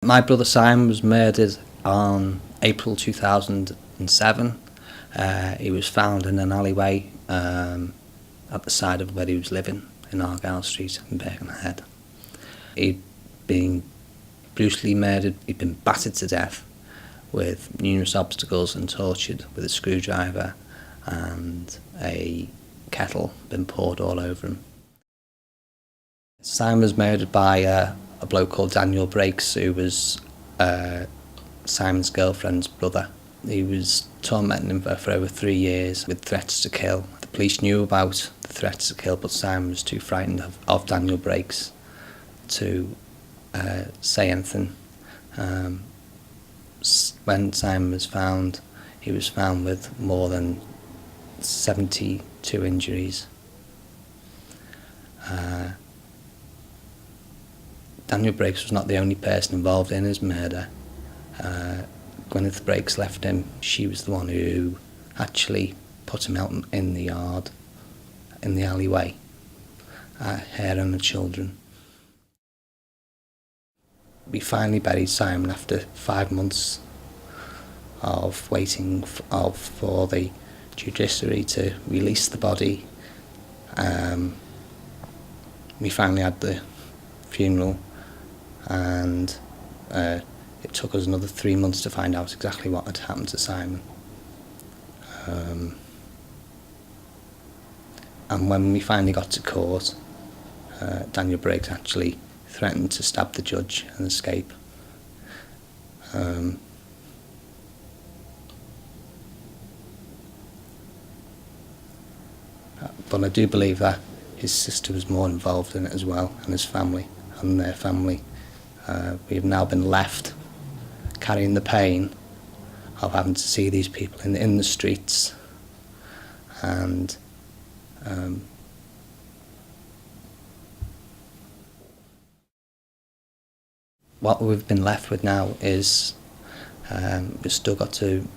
My brother Simon was murdered on April 2007. He was found in an alleyway at the side of where he was living in Argyle Street in Birkenhead. He'd been brutally murdered, he'd been battered to death with numerous obstacles and tortured with a screwdriver, and a kettle been poured all over him. Simon was murdered by a bloke called Daniel Brakes, who was Simon's girlfriend's brother. He was tormenting him for over 3 years with threats to kill. The police knew about the threats to kill, but Simon was too frightened of Daniel Brakes to say anything. When Simon was found, he was found with more than 72 injuries. Daniel Brakes was not the only person involved in his murder. Gwyneth Brakes left him. She was the one who actually put him out in the yard, in the alleyway, her and the children. We finally buried Simon after 5 months of waiting for the judiciary to release the body. We finally had the funeral, and it took us another 3 months to find out exactly what had happened to Simon. And when we finally got to court, Daniel Brakes actually threatened to stab the judge and escape. But I do believe that his sister was more involved in it as well, and his family and their family. We've now been left carrying the pain of having to see these people in the streets, and what we've been left with now is we've still got to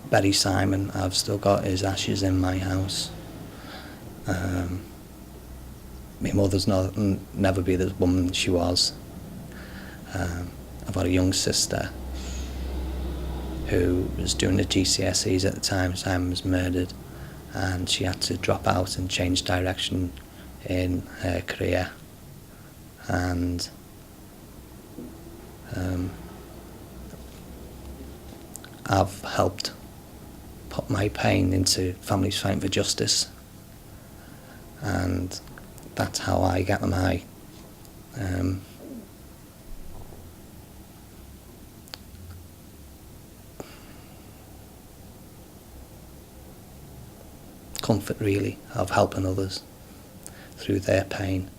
bury Simon. I've still got his ashes in my house. My mother's never be the woman she was. I've got a young sister who was doing the GCSEs at the time Simon was murdered, and she had to drop out and change direction in her career. And I've helped put my pain into families fighting for justice, and that's how I get my comfort, really, of helping others through their pain.